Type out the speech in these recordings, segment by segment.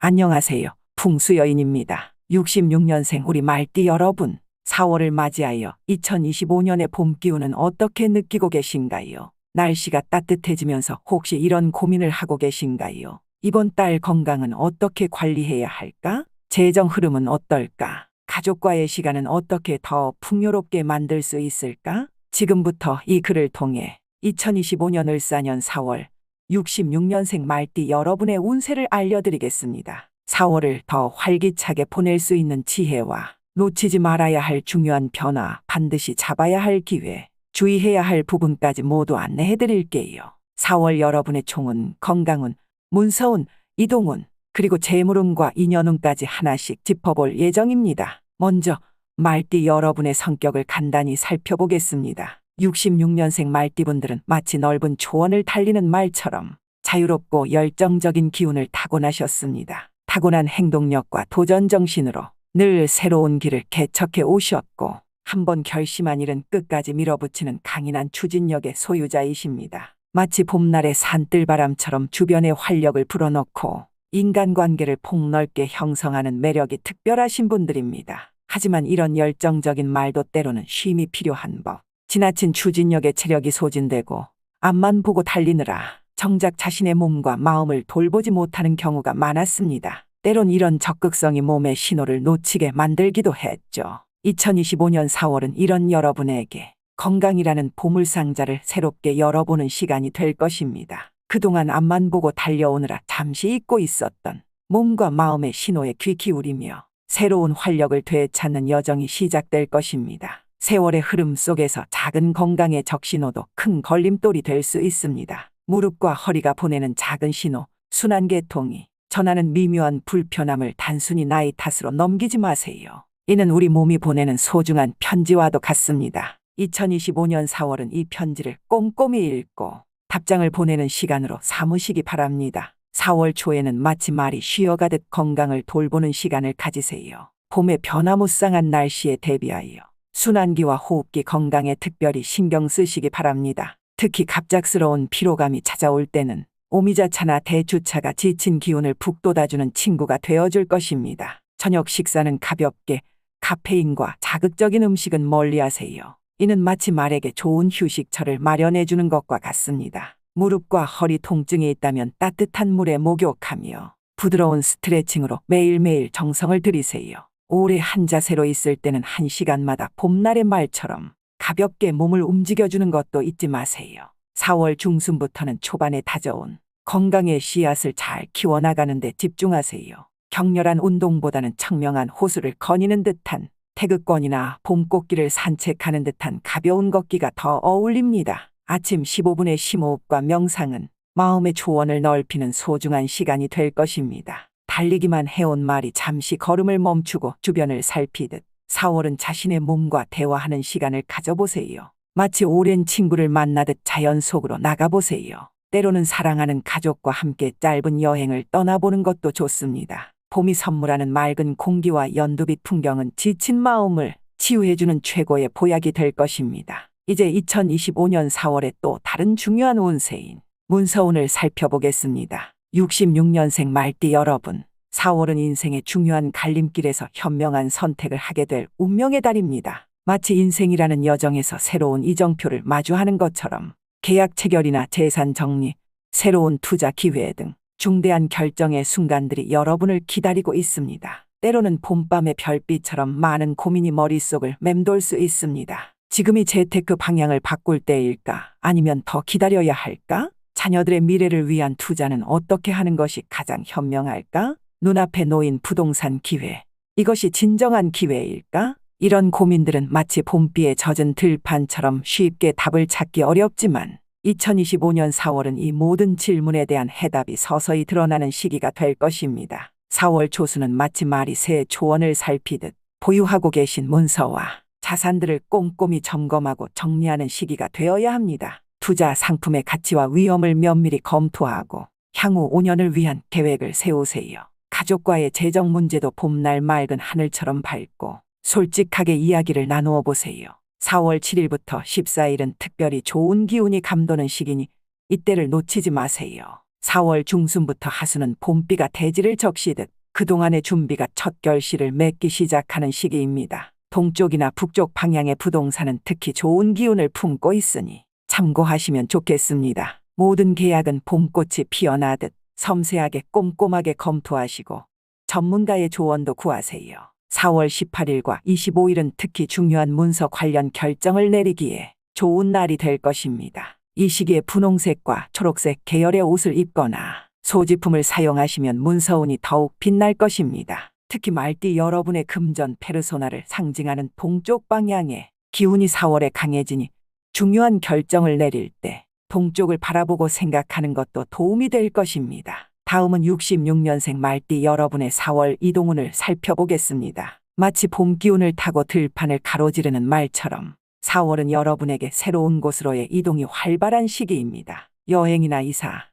안녕하세요. 풍수여인입니다. 66년생 우리 말띠 여러분, 4월을 맞이하여 2025년의 봄 기운은 어떻게 느끼고 계신가요? 날씨가 따뜻해지면서 혹시 이런 고민을 하고 계신가요? 이번 달 건강은 어떻게 관리해야 할까? 재정 흐름은 어떨까? 가족과의 시간은 어떻게 더 풍요롭게 만들 수 있을까? 지금부터 이 글을 통해 2025년 을사년 4월 66년생 말띠 여러분의 운세를 알려드리겠습니다. 4월을 더 활기차게 보낼 수 있는 지혜와 놓치지 말아야 할 중요한 변화, 반드시 잡아야 할 기회, 주의해야 할 부분까지 모두 안내해드릴게요. 4월 여러분의 총운, 건강운, 문서운, 이동운, 그리고 재물운과 인연운까지 하나씩 짚어볼 예정입니다. 먼저 말띠 여러분의 성격을 간단히 살펴보겠습니다. 66년생 말띠분들은 마치 넓은 초원을 달리는 말처럼 자유롭고 열정적인 기운을 타고나셨습니다. 타고난 행동력과 도전정신으로 늘 새로운 길을 개척해 오셨고 한번 결심한 일은 끝까지 밀어붙이는 강인한 추진력의 소유자이십니다. 마치 봄날의 산뜰바람처럼 주변의 활력을 불어넣고 인간관계를 폭넓게 형성하는 매력이 특별하신 분들입니다. 하지만 이런 열정적인 말도 때로는 쉼이 필요한 법. 지나친 추진력에 체력이 소진되고 앞만 보고 달리느라 정작 자신의 몸과 마음을 돌보지 못하는 경우가 많았습니다. 때론 이런 적극성이 몸의 신호를 놓치게 만들기도 했죠. 2025년 4월은 이런 여러분에게 건강이라는 보물상자를 새롭게 열어보는 시간이 될 것입니다. 그동안 앞만 보고 달려오느라 잠시 잊고 있었던 몸과 마음의 신호에 귀 기울이며 새로운 활력을 되찾는 여정이 시작될 것입니다. 세월의 흐름 속에서 작은 건강의 적신호도 큰 걸림돌이 될 수 있습니다. 무릎과 허리가 보내는 작은 신호, 순환계통이 전하는 미묘한 불편함을 단순히 나이 탓으로 넘기지 마세요. 이는 우리 몸이 보내는 소중한 편지와도 같습니다. 2025년 4월은 이 편지를 꼼꼼히 읽고 답장을 보내는 시간으로 삼으시기 바랍니다. 4월 초에는 마치 말이 쉬어가듯 건강을 돌보는 시간을 가지세요. 봄의 변화무쌍한 날씨에 대비하여 순환기와 호흡기 건강에 특별히 신경 쓰시기 바랍니다. 특히 갑작스러운 피로감이 찾아올 때는 오미자차나 대추차가 지친 기운을 북돋아주는 친구가 되어줄 것입니다. 저녁 식사는 가볍게, 카페인과 자극적인 음식은 멀리하세요. 이는 마치 말에게 좋은 휴식처를 마련해주는 것과 같습니다. 무릎과 허리 통증이 있다면 따뜻한 물에 목욕하며 부드러운 스트레칭으로 매일매일 정성을 들이세요. 오래 한 자세로 있을 때는 1시간마다 봄날의 말처럼 가볍게 몸을 움직여주는 것도 잊지 마세요. 4월 중순부터는 초반에 다져온 건강의 씨앗을 잘 키워나가는 데 집중하세요. 격렬한 운동보다는 청명한 호수를 거니는 듯한 태극권이나 봄꽃길을 산책하는 듯한 가벼운 걷기가 더 어울립니다. 아침 15분의 심호흡과 명상은 마음의 초원을 넓히는 소중한 시간이 될 것입니다. 달리기만 해온 말이 잠시 걸음을 멈추고 주변을 살피듯 4월은 자신의 몸과 대화하는 시간을 가져보세요. 마치 오랜 친구를 만나듯 자연 속으로 나가보세요. 때로는 사랑하는 가족과 함께 짧은 여행을 떠나보는 것도 좋습니다. 봄이 선물하는 맑은 공기와 연두빛 풍경은 지친 마음을 치유해주는 최고의 보약이 될 것입니다. 이제 2025년 4월에 또 다른 중요한 운세인 문서운을 살펴보겠습니다. 66년생 말띠 여러분, 4월은 인생의 중요한 갈림길에서 현명한 선택을 하게 될 운명의 달입니다. 마치 인생이라는 여정에서 새로운 이정표를 마주하는 것처럼 계약 체결이나 재산 정리, 새로운 투자 기회 등 중대한 결정의 순간들이 여러분을 기다리고 있습니다. 때로는 봄밤의 별빛처럼 많은 고민이 머릿속을 맴돌 수 있습니다. 지금이 재테크 방향을 바꿀 때일까? 아니면 더 기다려야 할까? 자녀들의 미래를 위한 투자는 어떻게 하는 것이 가장 현명할까? 눈앞에 놓인 부동산 기회, 이것이 진정한 기회일까? 이런 고민들은 마치 봄비에 젖은 들판처럼 쉽게 답을 찾기 어렵지만 2025년 4월은 이 모든 질문에 대한 해답이 서서히 드러나는 시기가 될 것입니다. 4월 초수는 마치 말이 새 초원을 살피듯 보유하고 계신 문서와 자산들을 꼼꼼히 점검하고 정리하는 시기가 되어야 합니다. 투자 상품의 가치와 위험을 면밀히 검토하고 향후 5년을 위한 계획을 세우세요. 가족과의 재정 문제도 봄날 맑은 하늘처럼 밝고 솔직하게 이야기를 나누어 보세요. 4월 7일부터 14일은 특별히 좋은 기운이 감도는 시기니 이때를 놓치지 마세요. 4월 중순부터 하수는 봄비가 대지를 적시듯 그동안의 준비가 첫 결실을 맺기 시작하는 시기입니다. 동쪽이나 북쪽 방향의 부동산은 특히 좋은 기운을 품고 있으니 참고하시면 좋겠습니다. 모든 계약은 봄꽃이 피어나듯 섬세하게 꼼꼼하게 검토하시고 전문가의 조언도 구하세요. 4월 18일과 25일은 특히 중요한 문서 관련 결정을 내리기에 좋은 날이 될 것입니다. 이 시기에 분홍색과 초록색 계열의 옷을 입거나 소지품을 사용하시면 문서운이 더욱 빛날 것입니다. 특히 말띠 여러분의 금전 페르소나를 상징하는 동쪽 방향의 기운이 4월에 강해지니 중요한 결정을 내릴 때 동쪽을 바라보고 생각하는 것도 도움이 될 것입니다. 다음은 66년생 말띠 여러분의 4월 이동운을 살펴보겠습니다. 마치 봄 기운을 타고 들판을 가로지르는 말처럼 4월은 여러분에게 새로운 곳으로의 이동이 활발한 시기입니다. 여행이나 이사,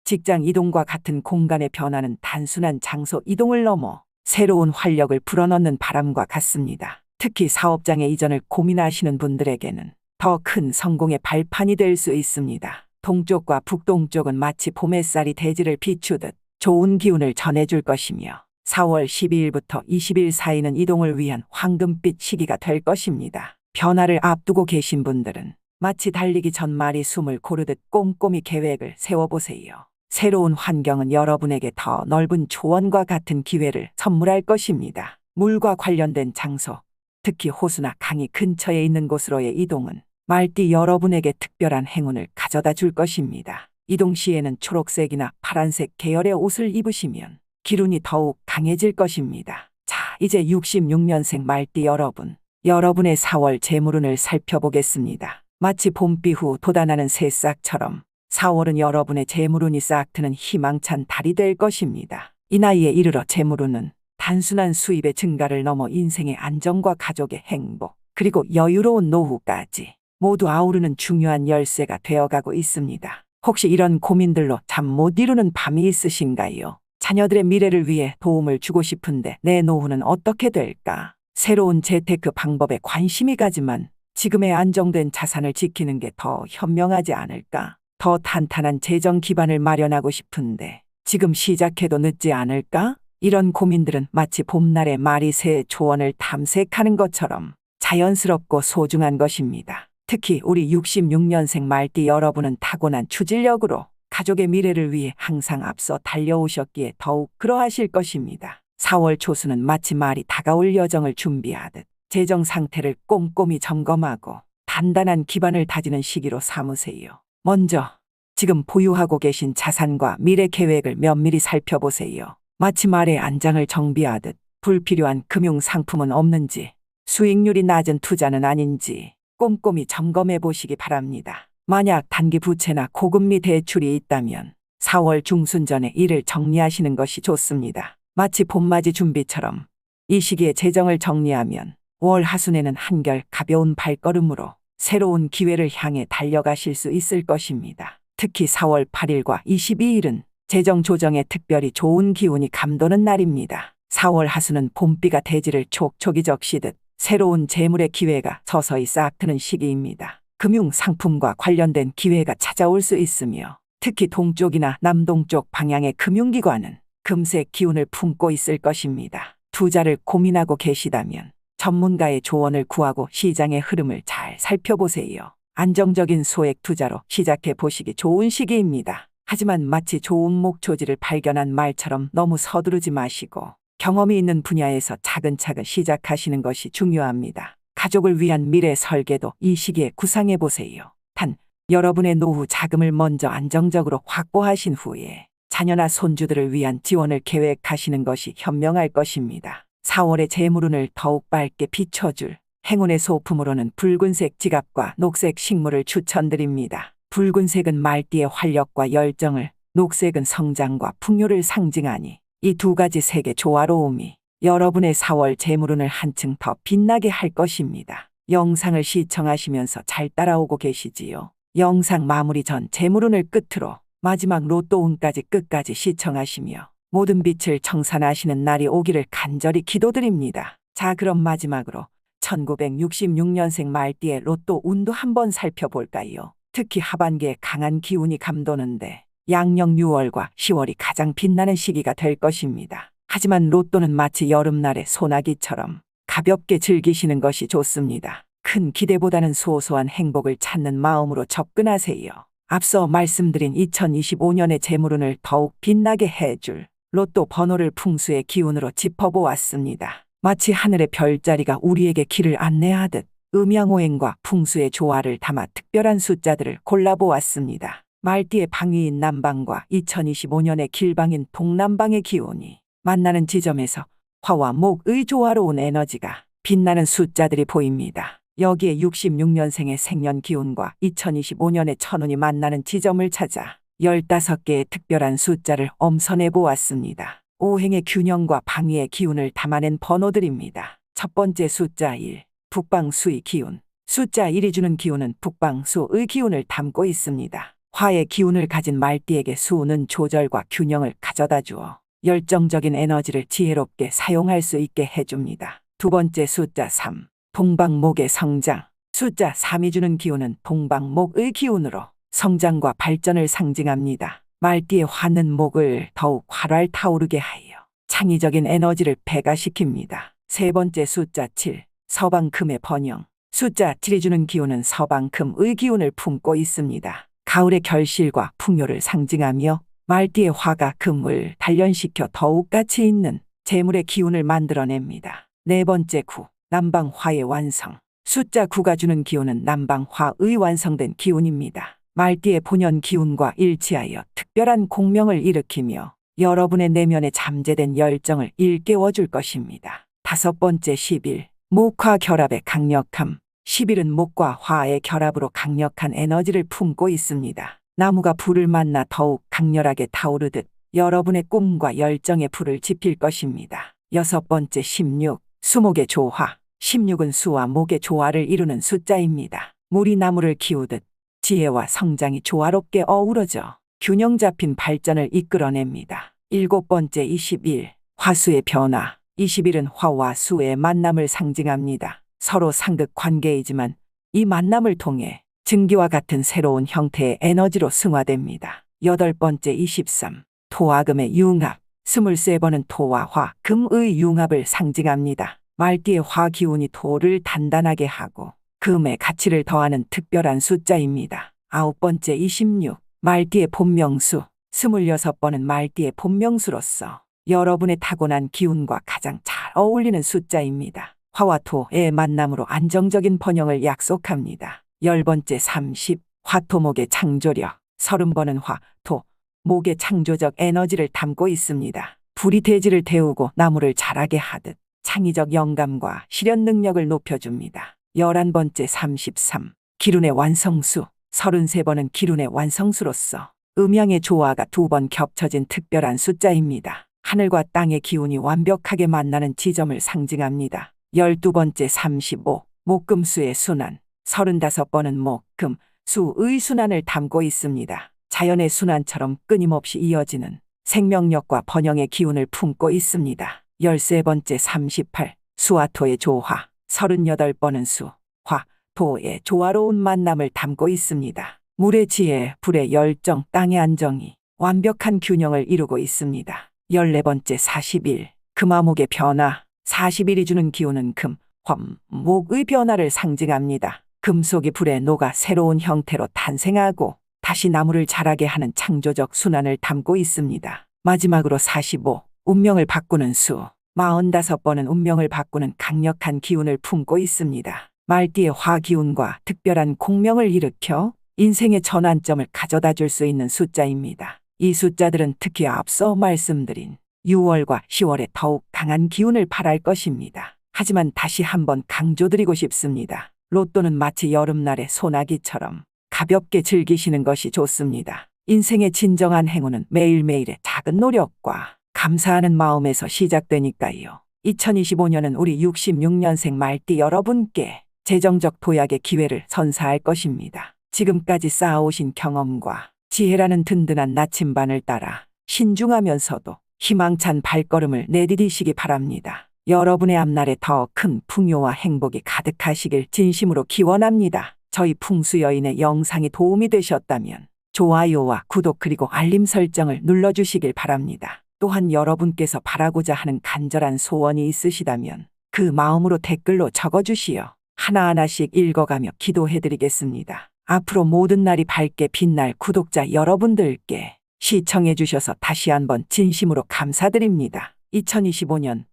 직장 이동과 같은 공간의 변화는 단순한 장소 이동을 넘어 새로운 활력을 불어넣는 바람과 같습니다. 특히 사업장의 이전을 고민하시는 분들에게는 더 큰 성공의 발판이 될 수 있습니다. 동쪽과 북동쪽은 마치 봄 햇살이 대지를 비추듯 좋은 기운을 전해줄 것이며 4월 12일부터 20일 사이는 이동을 위한 황금빛 시기가 될 것입니다. 변화를 앞두고 계신 분들은 마치 달리기 전 말이 숨을 고르듯 꼼꼼히 계획을 세워보세요. 새로운 환경은 여러분에게 더 넓은 조언과 같은 기회를 선물할 것입니다. 물과 관련된 장소, 특히 호수나 강이 근처에 있는 곳으로의 이동은 말띠 여러분에게 특별한 행운을 가져다 줄 것입니다. 이동 시에는 초록색이나 파란색 계열의 옷을 입으시면 기운이 더욱 강해질 것입니다. 자, 이제 66년생 말띠 여러분, 여러분의 4월 재물운을 살펴보겠습니다. 마치 봄비 후 돋아나는 새싹처럼 4월은 여러분의 재물운이 싹트는 희망찬 달이 될 것입니다. 이 나이에 이르러 재물운은 단순한 수입의 증가를 넘어 인생의 안정과 가족의 행복, 그리고 여유로운 노후까지 모두 아우르는 중요한 열쇠가 되어가고 있습니다. 혹시 이런 고민들로 잠 못 이루는 밤이 있으신가요? 자녀들의 미래를 위해 도움을 주고 싶은데 내 노후는 어떻게 될까? 새로운 재테크 방법에 관심이 가지만 지금의 안정된 자산을 지키는 게 더 현명하지 않을까? 더 탄탄한 재정 기반을 마련하고 싶은데 지금 시작해도 늦지 않을까? 이런 고민들은 마치 봄날의 말이 새의 조언을 탐색하는 것처럼 자연스럽고 소중한 것입니다. 특히 우리 66년생 말띠 여러분은 타고난 추진력으로 가족의 미래를 위해 항상 앞서 달려오셨기에 더욱 그러하실 것입니다. 4월 초수는 마치 말이 다가올 여정을 준비하듯 재정 상태를 꼼꼼히 점검하고 단단한 기반을 다지는 시기로 삼으세요. 먼저 지금 보유하고 계신 자산과 미래 계획을 면밀히 살펴보세요. 마치 말의 안장을 정비하듯 불필요한 금융 상품은 없는지, 수익률이 낮은 투자는 아닌지 꼼꼼히 점검해 보시기 바랍니다. 만약 단기 부채나 고금리 대출이 있다면 4월 중순 전에 이를 정리하시는 것이 좋습니다. 마치 봄맞이 준비처럼 이 시기에 재정을 정리하면 월 하순에는 한결 가벼운 발걸음으로 새로운 기회를 향해 달려가실 수 있을 것입니다. 특히 4월 8일과 22일은 재정 조정에 특별히 좋은 기운이 감도는 날입니다. 4월 하순은 봄비가 대지를 촉촉이 적시듯 새로운 재물의 기회가 서서히 싹트는 시기입니다. 금융 상품과 관련된 기회가 찾아올 수 있으며 특히 동쪽이나 남동쪽 방향의 금융기관은 금색 기운을 품고 있을 것입니다. 투자를 고민하고 계시다면 전문가의 조언을 구하고 시장의 흐름을 잘 살펴보세요. 안정적인 소액 투자로 시작해 보시기 좋은 시기입니다. 하지만 마치 좋은 목초지를 발견한 말처럼 너무 서두르지 마시고 경험이 있는 분야에서 차근차근 시작하시는 것이 중요합니다. 가족을 위한 미래 설계도 이 시기에 구상해 보세요. 단, 여러분의 노후 자금을 먼저 안정적으로 확보하신 후에 자녀나 손주들을 위한 지원을 계획하시는 것이 현명할 것입니다. 4월의 재물운을 더욱 밝게 비춰줄 행운의 소품으로는 붉은색 지갑과 녹색 식물을 추천드립니다. 붉은색은 말띠의 활력과 열정을, 녹색은 성장과 풍요를 상징하니 이 두 가지 색의 조화로움이 여러분의 4월 재물운을 한층 더 빛나게 할 것입니다. 영상을 시청하시면서 잘 따라오고 계시지요? 영상 마무리 전 재물운을 끝으로 마지막 로또운까지 끝까지 시청하시며 모든 빛을 청산하시는 날이 오기를 간절히 기도드립니다. 자, 그럼 마지막으로 1966년생 말띠의 로또 운도 한번 살펴볼까요? 특히 하반기에 강한 기운이 감도는데 양력 6월과 10월이 가장 빛나는 시기가 될 것입니다. 하지만 로또는 마치 여름날의 소나기처럼 가볍게 즐기시는 것이 좋습니다. 큰 기대보다는 소소한 행복을 찾는 마음으로 접근하세요. 앞서 말씀드린 2025년의 재물운을 더욱 빛나게 해줄 로또 번호를 풍수의 기운으로 짚어보았습니다. 마치 하늘의 별자리가 우리에게 길을 안내하듯 음양오행과 풍수의 조화를 담아 특별한 숫자들을 골라보았습니다. 말띠의 방위인 남방과 2025년의 길방인 동남방의 기운이 만나는 지점에서 화와 목의 조화로운 에너지가 빛나는 숫자들이 보입니다. 여기에 66년생의 생년 기운과 2025년의 천운이 만나는 지점을 찾아 15개의 특별한 숫자를 엄선해 보았습니다. 오행의 균형과 방위의 기운을 담아낸 번호들입니다. 첫 번째 숫자 1, 북방수의 기운. 숫자 1이 주는 기운은 북방수의 기운을 담고 있습니다. 화의 기운을 가진 말띠에게 수는 조절과 균형을 가져다 주어 열정적인 에너지를 지혜롭게 사용할 수 있게 해줍니다. 두 번째 숫자 3, 동방목의 성장. 숫자 3이 주는 기운은 동방목의 기운으로 성장과 발전을 상징합니다. 말띠의 화는 목을 더욱 활활 타오르게 하여 창의적인 에너지를 배가시킵니다. 세 번째 숫자 7, 서방금의 번영. 숫자 7이 주는 기운은 서방금의 기운을 품고 있습니다. 가을의 결실과 풍요를 상징하며 말띠의 화가 금을 단련시켜 더욱 가치 있는 재물의 기운을 만들어냅니다. 네 번째 9, 남방화의 완성. 숫자 9가 주는 기운은 남방화의 완성된 기운입니다. 말띠의 본연 기운과 일치하여 특별한 공명을 일으키며 여러분의 내면에 잠재된 열정을 일깨워줄 것입니다. 다섯 번째 11, 목화 결합의 강력함. 11은 목과 화의 결합으로 강력한 에너지를 품고 있습니다. 나무가 불을 만나 더욱 강렬하게 타오르듯 여러분의 꿈과 열정의 불을 지필 것입니다. 여섯 번째 16, 수목의 조화. 16은 수와 목의 조화를 이루는 숫자입니다. 물이 나무를 키우듯 지혜와 성장이 조화롭게 어우러져 균형 잡힌 발전을 이끌어냅니다. 일곱 번째 21, 화수의 변화. 21은 화와 수의 만남을 상징합니다. 서로 상극 관계이지만 이 만남을 통해 증기와 같은 새로운 형태의 에너지로 승화됩니다. 여덟 번째 23, 토화금의 융합. 23번은 토와 화, 금의 융합을 상징합니다. 말띠의 화 기운이 토를 단단하게 하고 금의 가치를 더하는 특별한 숫자입니다. 아홉 번째 26, 말띠의 본명수. 26번은 말띠의 본명수로서 여러분의 타고난 기운과 가장 잘 어울리는 숫자입니다. 화와 토의 만남으로 안정적인 번영을 약속합니다. 열 번째 30, 화토목의 창조력. 30번은 화, 토, 목의 창조적 에너지를 담고 있습니다. 불이 대지를 데우고 나무를 자라게 하듯 창의적 영감과 실현 능력을 높여줍니다. 11번째 33, 기운의 완성수. 33번은 기운의 완성수로서 음양의 조화가 2번 겹쳐진 특별한 숫자입니다. 하늘과 땅의 기운이 완벽하게 만나는 지점을 상징합니다. 12번째 35, 목금수의 순환. 35번은 목, 금, 수의 순환을 담고 있습니다. 자연의 순환처럼 끊임없이 이어지는 생명력과 번영의 기운을 품고 있습니다. 13번째 38, 수와 토의 조화. 38번은 수, 화, 토의 조화로운 만남을 담고 있습니다. 물의 지혜, 불의 열정, 땅의 안정이 완벽한 균형을 이루고 있습니다. 14번째 41, 금화목의 변화. 41이 주는 기운은 금, 화, 목의 변화를 상징합니다. 금속이 불에 녹아 새로운 형태로 탄생하고 다시 나무를 자라게 하는 창조적 순환을 담고 있습니다. 마지막으로 45, 운명을 바꾸는 수. 45번은 운명을 바꾸는 강력한 기운을 품고 있습니다. 말띠의 화 기운과 특별한 공명을 일으켜 인생의 전환점을 가져다 줄 수 있는 숫자입니다. 이 숫자들은 특히 앞서 말씀드린 6월과 10월에 더욱 강한 기운을 발할 것입니다. 하지만 다시 한번 강조드리고 싶습니다. 로또는 마치 여름날의 소나기처럼 가볍게 즐기시는 것이 좋습니다. 인생의 진정한 행운은 매일매일의 작은 노력과 감사하는 마음에서 시작되니까요. 2025년은 우리 66년생 말띠 여러분께 재정적 도약의 기회를 선사할 것입니다. 지금까지 쌓아오신 경험과 지혜라는 든든한 나침반을 따라 신중하면서도 희망찬 발걸음을 내디디시기 바랍니다. 여러분의 앞날에 더 큰 풍요와 행복이 가득하시길 진심으로 기원합니다. 저희 풍수여인의 영상이 도움이 되셨다면 좋아요와 구독 그리고 알림 설정을 눌러주시길 바랍니다. 또한 여러분께서 바라고자 하는 간절한 소원이 있으시다면 그 마음으로 댓글로 적어주시어 하나하나씩 읽어가며 기도해드리겠습니다. 앞으로 모든 날이 밝게 빛날 구독자 여러분들께 시청해주셔서 다시 한번 진심으로 감사드립니다. 2025년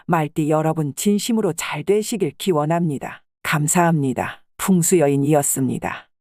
말띠 여러분 진심으로 잘 되시길 기원합니다. 감사합니다. 풍수여인이었습니다.